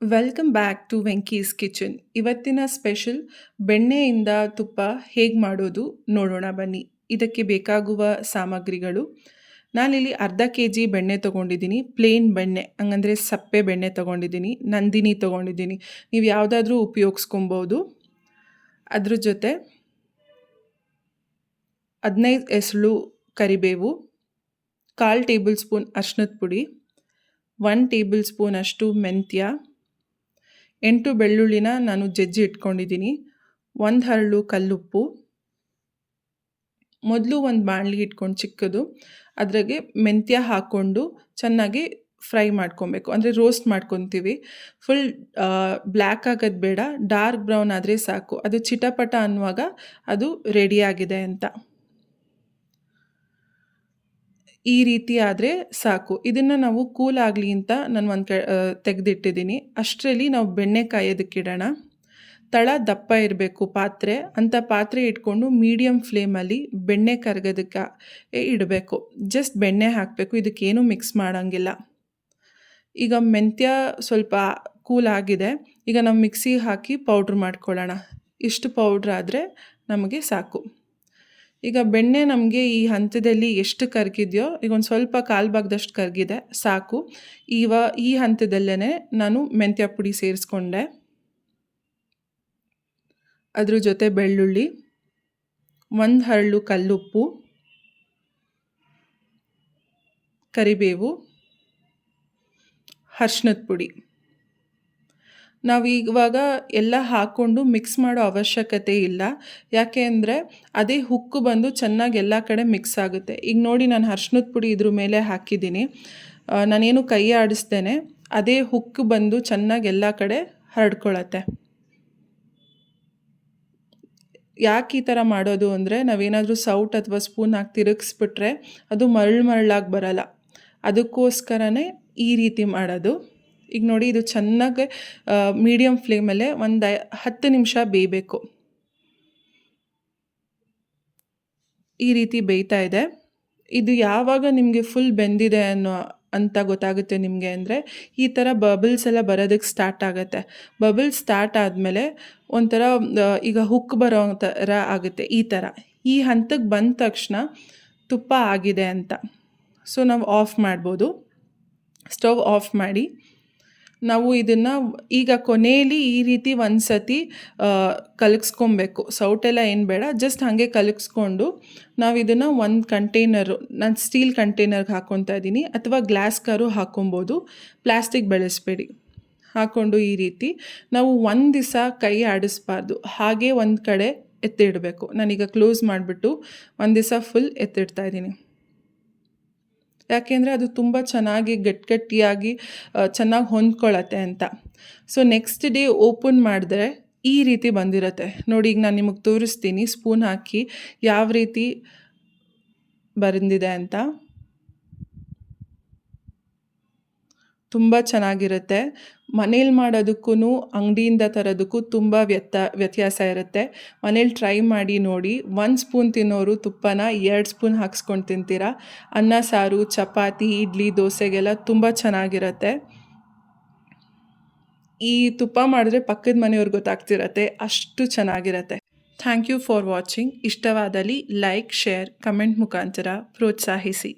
Welcome back to Venky's kitchen. ಇವತ್ತಿನ special ಬೆಣ್ಣೆಯಿಂದ ತುಪ್ಪ ಹೇಗೆ ಮಾಡೋದು ನೋಡೋಣ ಬನ್ನಿ. ಇದಕ್ಕೆ ಬೇಕಾಗುವ ಸಾಮಗ್ರಿಗಳು: ನಾನಿಲ್ಲಿ ಅರ್ಧ ಕೆ ಜಿ ಬೆಣ್ಣೆ ತೊಗೊಂಡಿದ್ದೀನಿ. ಪ್ಲೇನ್ ಬೆಣ್ಣೆ, ಹಂಗಂದರೆ ಸಪ್ಪೆ ಬೆಣ್ಣೆ ತೊಗೊಂಡಿದ್ದೀನಿ. ನಂದಿನಿ ತೊಗೊಂಡಿದ್ದೀನಿ. ನೀವು ಯಾವುದಾದ್ರೂ ಉಪಯೋಗಿಸ್ಕೊಬೋದು. ಅದ್ರ ಜೊತೆ 15 ಎಸಳು ಕರಿಬೇವು, 1/4 ಟೇಬಲ್ ಸ್ಪೂನ್ ಅರಿಶಿನದ ಪುಡಿ, 1 ಟೇಬಲ್ ಸ್ಪೂನ್ ಅಷ್ಟು ಮೆಂತ್ಯ, 8 ಬೆಳ್ಳುಳ್ಳಿನ ನಾನು ಜಜ್ಜಿ ಇಟ್ಕೊಂಡಿದ್ದೀನಿ, 1 ಹರಳು ಕಲ್ಲುಪ್ಪು. ಮೊದಲು ಒಂದು ಬಾಣಲಿ ಇಟ್ಕೊಂಡು ಚಿಕ್ಕದು, ಅದ್ರಾಗೆ ಮೆಂತ್ಯ ಹಾಕ್ಕೊಂಡು ಚೆನ್ನಾಗಿ ಫ್ರೈ ಮಾಡ್ಕೊಬೇಕು, ಅಂದರೆ ರೋಸ್ಟ್ ಮಾಡ್ಕೊತೀವಿ. ಫುಲ್ ಬ್ಲ್ಯಾಕ್ ಆಗೋದು ಬೇಡ, ಡಾರ್ಕ್ ಬ್ರೌನ್ ಆದರೆ ಸಾಕು. ಅದು ಚಿಟಪಟ ಅನ್ನುವಾಗ ಅದು ರೆಡಿಯಾಗಿದೆ ಅಂತ. ಈ ರೀತಿ ಆದರೆ ಸಾಕು. ಇದನ್ನು ನಾವು ಕೂಲ್ ಆಗಲಿ ಅಂತ ನಾನು ತೆಗೆದಿಟ್ಟಿದ್ದೀನಿ. ಅಷ್ಟರಲ್ಲಿ ನಾವು ಬೆಣ್ಣೆ ಕಾಯೋದಕ್ಕಿಡೋಣ. ತಳ ದಪ್ಪ ಇರಬೇಕು ಪಾತ್ರೆ, ಅಂಥ ಪಾತ್ರೆ ಇಟ್ಕೊಂಡು ಮೀಡಿಯಮ್ ಫ್ಲೇಮಲ್ಲಿ ಬೆಣ್ಣೆ ಕರಗೋದಕ್ಕೆ ಇಡಬೇಕು. ಜಸ್ಟ್ ಬೆಣ್ಣೆ ಹಾಕಬೇಕು, ಇದಕ್ಕೇನು ಮಿಕ್ಸ್ ಮಾಡೋಂಗಿಲ್ಲ. ಈಗ ಮೆಂತ್ಯ ಸ್ವಲ್ಪ ಕೂಲ್ ಆಗಿದೆ. ಈಗ ನಾವು ಮಿಕ್ಸಿಗೆ ಹಾಕಿ ಪೌಡ್ರ್ ಮಾಡ್ಕೊಳ್ಳೋಣ. ಇಷ್ಟು ಪೌಡ್ರ್ ಆದರೆ ನಮಗೆ ಸಾಕು. ಈಗ ಬೆಣ್ಣೆ ನಮಗೆ ಈ ಹಂತದಲ್ಲಿ ಎಷ್ಟು ಕರಗಿದೆಯೋ, ಈಗ ಒಂದು ಸ್ವಲ್ಪ ಕಾಲು ಭಾಗದಷ್ಟು ಕರಗಿದೆ, ಸಾಕು. ಈ ಹಂತದಲ್ಲೇ ನಾನು ಮೆಂತ್ಯ ಪುಡಿ ಸೇರಿಸ್ಕೊಂಡೆ. ಅದ್ರ ಜೊತೆ ಬೆಳ್ಳುಳ್ಳಿ, 1 ಹರಳು ಕಲ್ಲುಪ್ಪು, ಕರಿಬೇವು, ಅರಿಶಿನದ ಪುಡಿ. ನಾವು ಇವಾಗ ಎಲ್ಲ ಹಾಕ್ಕೊಂಡು ಮಿಕ್ಸ್ ಮಾಡೋ ಅವಶ್ಯಕತೆ ಇಲ್ಲ. ಯಾಕೆ ಅಂದರೆ ಅದೇ ಹುಕ್ಕು ಬಂದು ಚೆನ್ನಾಗಿ ಎಲ್ಲ ಕಡೆ ಮಿಕ್ಸ್ ಆಗುತ್ತೆ. ಈಗ ನೋಡಿ, ನಾನು ಅರಿಶಿನದ ಪುಡಿ ಇದ್ರ ಮೇಲೆ ಹಾಕಿದ್ದೀನಿ. ನಾನೇನು ಕೈ ಆಡಿಸ್ದೇನೆ ಅದೇ ಹುಕ್ಕು ಬಂದು ಚೆನ್ನಾಗಿ ಎಲ್ಲ ಕಡೆ ಹರಡ್ಕೊಳತ್ತೆ. ಯಾಕೆ ಈ ಥರ ಮಾಡೋದು ಅಂದರೆ, ನಾವೇನಾದರೂ ಸೌಟ್ ಅಥವಾ ಸ್ಪೂನ್ ಹಾಕಿ ತಿರುಗಿಸ್ಬಿಟ್ರೆ ಅದು ಮರಳಾಗಿ ಬರಲ್ಲ. ಅದಕ್ಕೋಸ್ಕರನೇ ಈ ರೀತಿ ಮಾಡೋದು. ಈಗ ನೋಡಿ, ಇದು ಚೆನ್ನಾಗಿ ಮೀಡಿಯಮ್ ಫ್ಲೇಮಲ್ಲೇ ಒಂದು 10 ನಿಮಿಷ ಬೇಯಬೇಕು. ಈ ರೀತಿ ಬೇಯ್ತಾ ಇದೆ. ಇದು ಯಾವಾಗ ನಿಮಗೆ ಫುಲ್ ಬೆಂದಿದೆ ಅಂತ ಗೊತ್ತಾಗುತ್ತೆ ನಿಮಗೆ ಅಂದರೆ, ಈ ಥರ ಬಬಲ್ಸ್ ಎಲ್ಲ ಬರೋದಕ್ಕೆ ಸ್ಟಾರ್ಟ್ ಆಗುತ್ತೆ. ಬಬಲ್ಸ್ ಸ್ಟಾರ್ಟ್ ಆದಮೇಲೆ ಒಂಥರ ಈಗ ಹುಕ್ ಬರೋ ಥರ ಆಗುತ್ತೆ. ಈ ಹಂತಕ್ಕೆ ಬಂದ ತಕ್ಷಣ ತುಪ್ಪ ಆಗಿದೆ ಅಂತ. ಸೊ ನಾವು ಆಫ್ ಮಾಡ್ಬೋದು. ಸ್ಟವ್ ಆಫ್ ಮಾಡಿ ನಾವು ಇದನ್ನು ಈಗ ಕೊನೆಯಲ್ಲಿ ಈ ರೀತಿ ಒಂದು ಸತಿ ಕಲಗಿಸ್ಕೊಬೇಕು. ಸೌಟೆಲ್ಲ ಏನು ಬೇಡ, ಜಸ್ಟ್ ಹಾಗೆ ಕಲಗಿಸ್ಕೊಂಡು ನಾವು ಇದನ್ನು ಒಂದು ಕಂಟೈನರು, ನಾನು ಸ್ಟೀಲ್ ಕಂಟೈನರ್ಗೆ ಹಾಕ್ಕೊತಾ ಇದ್ದೀನಿ, ಅಥವಾ ಗ್ಲಾಸ್ಗಾರು ಹಾಕ್ಕೊಬೋದು. ಪ್ಲಾಸ್ಟಿಕ್ ಬಳಸಬೇಡಿ. ಹಾಕ್ಕೊಂಡು ಈ ರೀತಿ ನಾವು ಒಂದು ದಿವಸ ಕೈ ಆಡಿಸ್ಬಾರ್ದು, ಹಾಗೆ ಒಂದು ಕಡೆ ಎತ್ತಿಡಬೇಕು. ನಾನೀಗ ಕ್ಲೋಸ್ ಮಾಡಿಬಿಟ್ಟು ಒಂದು ದಿವಸ ಫುಲ್ ಎತ್ತಿಡ್ತಾ ಇದ್ದೀನಿ. ಯಾಕೆಂದರೆ ಅದು ತುಂಬ ಚೆನ್ನಾಗಿ ಗಟ್ಟಿಯಾಗಿ ಚೆನ್ನಾಗಿ ಹೊಂದ್ಕೊಳ್ಳತ್ತೆ ಅಂತ. ಸೊ ನೆಕ್ಸ್ಟ್ ಡೇ ಓಪನ್ ಮಾಡಿದ್ರೆ ಈ ರೀತಿ ಬಂದಿರುತ್ತೆ ನೋಡಿ. ಈಗ ನಾನು ನಿಮಗೆ ತೋರಿಸ್ತೀನಿ ಸ್ಪೂನ್ ಹಾಕಿ ಯಾವ ರೀತಿ ಬಂದಿದೆ ಅಂತ. ತುಂಬ ಚೆನ್ನಾಗಿರುತ್ತೆ. ಮನೇಲಿ ಮಾಡೋದಕ್ಕೂ ಅಂಗಡಿಯಿಂದ ತರೋದಕ್ಕೂ ತುಂಬ ವ್ಯತ್ಯಾಸ ಇರುತ್ತೆ. ಮನೇಲಿ ಟ್ರೈ ಮಾಡಿ ನೋಡಿ. 1 ಸ್ಪೂನ್ ತಿನ್ನೋರು ತುಪ್ಪನ 2 ಸ್ಪೂನ್ ಹಾಕ್ಸ್ಕೊಂಡು ತಿಂತೀರಾ. ಅನ್ನ ಸಾರು, ಚಪಾತಿ, ಇಡ್ಲಿ, ದೋಸೆಗೆಲ್ಲ ತುಂಬ ಚೆನ್ನಾಗಿರುತ್ತೆ. ಈ ತುಪ್ಪ ಮಾಡಿದ್ರೆ ಪಕ್ಕದ ಮನೆಯವ್ರಿಗೆ ಗೊತ್ತಾಗ್ತಿರತ್ತೆ, ಅಷ್ಟು ಚೆನ್ನಾಗಿರುತ್ತೆ. Thank you for watching. ಇಷ್ಟವಾದಲ್ಲಿ ಲೈಕ್, ಶೇರ್, ಕಮೆಂಟ್ ಮುಖಾಂತರ ಪ್ರೋತ್ಸಾಹಿಸಿ.